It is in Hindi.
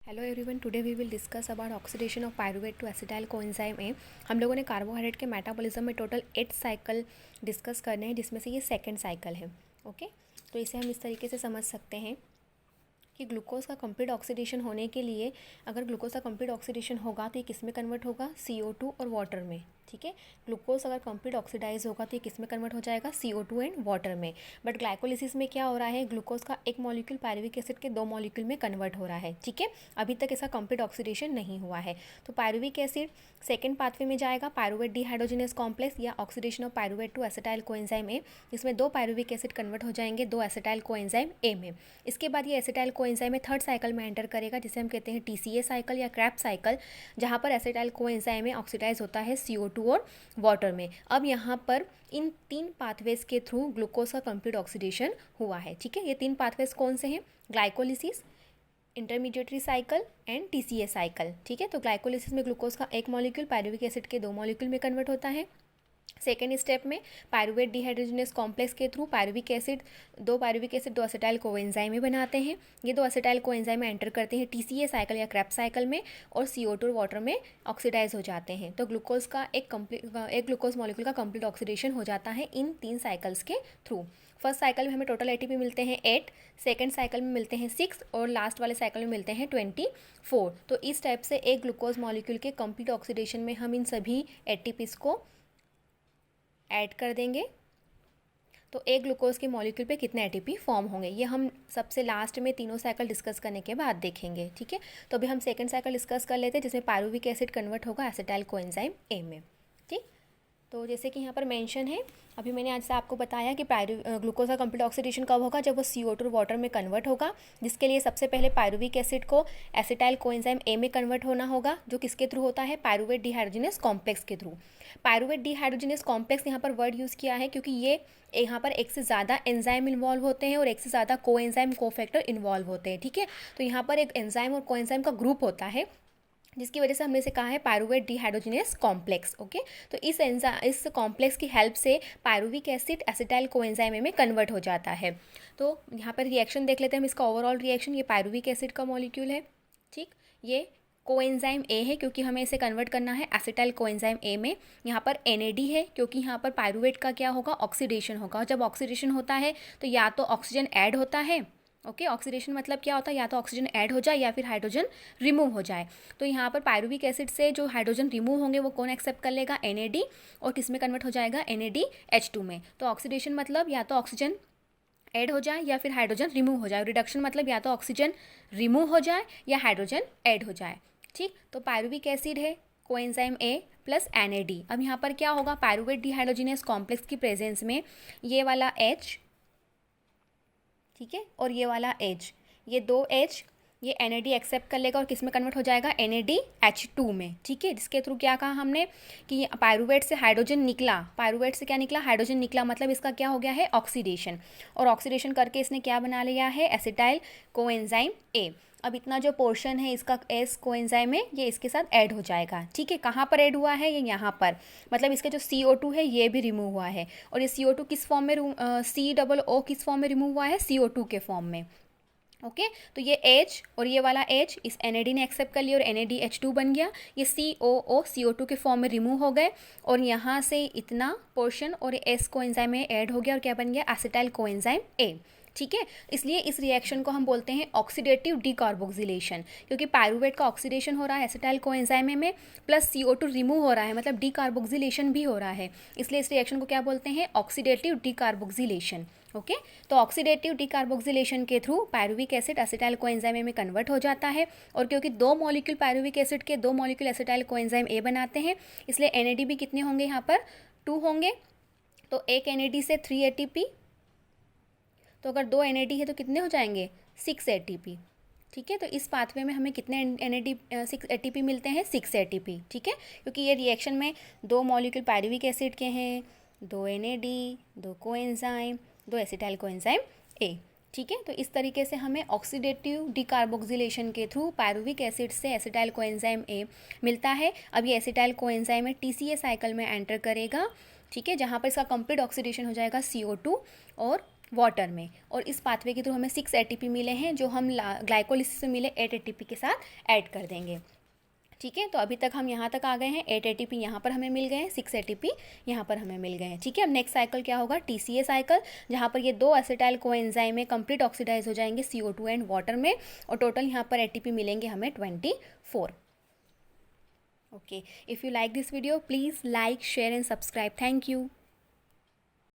Hello everyone, today we will discuss about oxidation of pyruvate to acetyl coenzyme A. हम लोगों ने कार्बोहाइड्रेट के मेटाबॉलिज्म में टोटल 8 साइकिल डिस्कस करने हैं, जिसमें से ये सेकंड साइकिल है। ओके, तो इसे हम इस तरीके से समझ सकते हैं कि ग्लूकोज का कंप्लीट ऑक्सीडेशन होने के लिए, अगर ग्लूकोज का कंप्लीट ऑक्सीडेशन होगा तो ये किस में कन्वर्ट होगा? CO2 और वाटर में। ठीक है, ग्लूकोज अगर कंप्लीट ऑक्सीडाइज होगा तो ये किस में कन्वर्ट हो जाएगा? CO2 एंड वाटर में। बट ग्लाइकोलिसिस में क्या हो रहा है? ग्लूकोज का एक मॉलिक्यूल पायरुविक एसिड के 2 मॉलिक्यूल में कन्वर्ट हो रहा है। ठीक है, अभी तक इसका कंप्लीट ऑक्सीडेशन नहीं हुआ है। तो पायरुविक एसिड सेकेंड पाथवे में जाएगा, पायरुवेट डिहाइड्रोजनेस कॉम्प्लेक्स या oxidation of pyruvate to acetyl coenzyme A, जिसमें 2 पायरुविक एसिड कन्वर्ट हो जाएंगे 2 एसिटाइल कोएंजाइम ए में। इसके बाद ये एसिटाइल कोएंजाइम में थर्ड साइकिल में एंटर करेगा, जिसे हम कहते हैं TCA साइकिल या क्रेब्स साइकिल, जहाँ पर एसिटाइल कोएंजाइम में ऑक्सीडाइज होता है CO2 और वाटर में। अब यहाँ पर इन 3 पाथवेज के थ्रू ग्लूकोज का कंप्लीट ऑक्सीडेशन हुआ है। ठीक है, ये 3 पाथवेज कौन से हैं? Glycolysis, intermediary cycle and TCA cycle. ठीक है, तो ग्लाइकोलिसिस में ग्लूकोज का एक मॉलिक्यूल पायरुविक एसिड के 2 मॉलिक्यूल में कन्वर्ट होता है। सेकेंड स्टेप में पायरुवेट डिहाइड्रोजनेस कॉम्प्लेक्स के through pyruvic acid 2 acetyl coenzyme में बनाते हैं। ये 2 एसिटाइल कोएंजाइम में एंटर करते हैं TCA साइकिल या क्रेब्स साइकिल में, और CO2 और वाटर में ऑक्सीडाइज हो जाते हैं। तो ग्लूकोज का एक ग्लूकोज मॉलिक्यूल का कंप्लीट ऑक्सीडेशन हो जाता है इन 3 साइकिल्स के थ्रू। फर्स्ट साइकिल में हमें टोटल ATP मिलते हैं 8, सेकेंड साइकिल में मिलते हैं 6 और लास्ट वाले साइकिल में मिलते हैं 24। तो इस टाइप से एक ग्लूकोज मॉलिक्यूल के कंप्लीट ऑक्सीडेशन में हम इन सभी ATPs को ऐड कर देंगे, तो एक ग्लूकोज के मॉलिक्यूल पे कितने ATP फॉर्म होंगे, ये हम सबसे लास्ट में तीनों साइकिल डिस्कस करने के बाद देखेंगे। ठीक है, तो अभी हम सेकंड साइकिल डिस्कस कर लेते हैं, जिसमें पायरुविक एसिड कन्वर्ट होगा एसिटाइल कोएंजाइम ए में। ठीक, तो जैसे कि यहाँ पर मेंशन है, अभी मैंने आज से आपको बताया कि ग्लूकोज का कंप्लीट ऑक्सीडेशन कब होगा? जब वो CO2 और वाटर में कन्वर्ट होगा, जिसके लिए सबसे पहले पायरुविक एसिड को एसिटाइल कोएंजाइम ए में कन्वर्ट होना होगा, जो किसके थ्रू होता है? पायरुवेट डिहाइड्रोजनेस कॉम्प्लेक्स के थ्रू। पायरुवेट डिहाइड्रोजनेस कॉम्प्लेक्स यहाँ पर वर्ड यूज़ किया है क्योंकि ये यहाँ पर एक से ज़्यादा एंजाइम इन्वॉल्व होते हैं और एक से ज़्यादा कोएंजाइम कोफैक्टर इन्वॉल्व होते हैं। ठीक है, तो यहाँ पर एक एंजाइम और कोएंजाइम का ग्रुप होता है, जिसकी वजह से हमने से कहा है पायरुवेट डिहाइड्रोजनेस कॉम्प्लेक्स। ओके, तो इस कॉम्प्लेक्स की हेल्प से पायरुविक एसिड एसिटाइल कोएंजाइम में कन्वर्ट हो जाता है। तो यहाँ पर रिएक्शन देख लेते हैं हम, इसका ओवरऑल रिएक्शन। ये पायरुविक एसिड का मॉलिक्यूल है। ठीक, ये कोएंजाइम ए है क्योंकि हमें इसे कन्वर्ट करना है एसिटाइल कोएंजाइम ए में। यहाँ पर NAD है क्योंकि यहाँ पर पायरुवेट का क्या होगा? ऑक्सीडेशन होगा। जब ऑक्सीडेशन होता है तो या तो ऑक्सीजन ऐड होता है। ओके, ऑक्सीडेशन मतलब क्या होता है? या तो ऑक्सीजन ऐड हो जाए या फिर हाइड्रोजन रिमूव हो जाए। तो यहाँ पर पायरुविक एसिड से जो हाइड्रोजन रिमूव होंगे वो कौन एक्सेप्ट कर लेगा? NAD, और किस में कन्वर्ट हो जाएगा? NADH2 में। तो ऑक्सीडेशन मतलब या तो ऑक्सीजन ऐड हो जाए या फिर हाइड्रोजन रिमूव हो जाए। रिडक्शन मतलब या तो ऑक्सीजन रिमूव हो जाए या हाइड्रोजन ऐड हो जाए। ठीक, तो पायरुविक एसिड है कोएंजाइम ए प्लस NAD। अब यहाँ पर क्या होगा? पायरुवेट डिहाइड्रोजनेस कॉम्प्लेक्स की प्रेजेंस में ये वाला H, ठीक है, और ये वाला H, ये 2 H ये NAD एक्सेप्ट कर लेगा और किस में कन्वर्ट हो जाएगा? NADH2 में। ठीक है, जिसके थ्रू क्या कहा हमने कि पायरुवेट से हाइड्रोजन निकला, पायरुवेट से क्या निकला? हाइड्रोजन निकला, मतलब इसका क्या हो गया है? ऑक्सीडेशन, और ऑक्सीडेशन करके इसने क्या बना लिया है? एसिटाइल कोएंजाइम ए। अब इतना जो पोर्शन है इसका एस कोएंजाइम में, ये इसके साथ ऐड हो जाएगा। ठीक है, कहाँ पर ऐड हुआ है? ये यहाँ पर, मतलब इसके जो CO2 है ये भी रिमूव हुआ है, और ये CO2 किस फॉर्म में COO किस फॉर्म में रिमूव हुआ है? CO2 के फॉर्म में। ओके, तो ये H और ये वाला H इस NAD ने एक्सेप्ट कर लिया और NADH2 बन गया। ये COO CO2 के फॉर्म में रिमूव हो गए, और यहाँ से इतना पोर्शन और S कोएंजाइम में ऐड हो गया, और क्या बन गया? एसिटाइल कोएंजाइम ए। ठीक है, इसलिए इस रिएक्शन को हम बोलते हैं ऑक्सीडेटिव डीकार्बोक्सिलेशन, क्योंकि पायरुवेट का ऑक्सीडेशन हो रहा है एसिटाइल कोएंजाइम में, प्लस CO2 रिमूव हो रहा है, मतलब डीकार्बोक्सिलेशन भी हो रहा है। इसलिए इस रिएक्शन को क्या बोलते हैं? Oxidative decarboxylation. ओके, तो ऑक्सीडेटिव डीकार्बोक्सिलेशन के through pyruvic acid acetyl coenzyme में कन्वर्ट हो जाता है, और क्योंकि 2 मॉलिक्यूल पायरुविक एसिड के 2 मॉलिक्यूल एसिटाइल कोएंजाइम ए बनाते हैं, इसलिए NAD भी कितने होंगे? यहाँ पर 2 होंगे। तो एक NAD से 3 ATP, तो अगर 2 NAD है तो कितने हो जाएंगे? 6 ATP। ठीक है, तो इस पाथवे में हमें कितने NAD 6 ATP मिलते हैं? 6 ATP। ठीक है, क्योंकि ये रिएक्शन में 2 मॉलिक्यूल पायरुविक एसिड के हैं, 2 NAD, 2 कोएंजाइम, 2 एसिटाइल कोएंजाइम ए। ठीक है, तो इस तरीके से हमें ऑक्सीडेटिव डीकार्बोक्सिलेशन के थ्रू पायरुविक एसिड से एसिटाइल कोएंजाइम ए मिलता है। अब ये एसिटाइल कोएंजाइम में TCA साइकिल में एंटर करेगा। ठीक है, जहाँ पर इसका कंप्लीट ऑक्सीडेशन हो जाएगा CO2 और वाटर में, और इस पाथवे के थ्रू हमें 6 ATP मिले हैं जो हम ग्लाइकोलिसिस में मिले 8 ATP के साथ ऐड कर देंगे। ठीक है, तो अभी तक हम यहाँ तक आ गए हैं। 8 ATP यहाँ पर हमें मिल गए हैं, 6 ATP यहाँ पर हमें मिल गए हैं। ठीक है, अब नेक्स्ट साइकिल क्या होगा, TCA साइकिल, जहाँ पर ये 2 एसिटाइल कोएंजाइम में कंप्लीट ऑक्सीडाइज हो जाएंगे CO2 एंड वाटर में, और टोटल यहाँ पर ATP मिलेंगे हमें 24। Okay, if you like this video please like, share and subscribe. Thank you.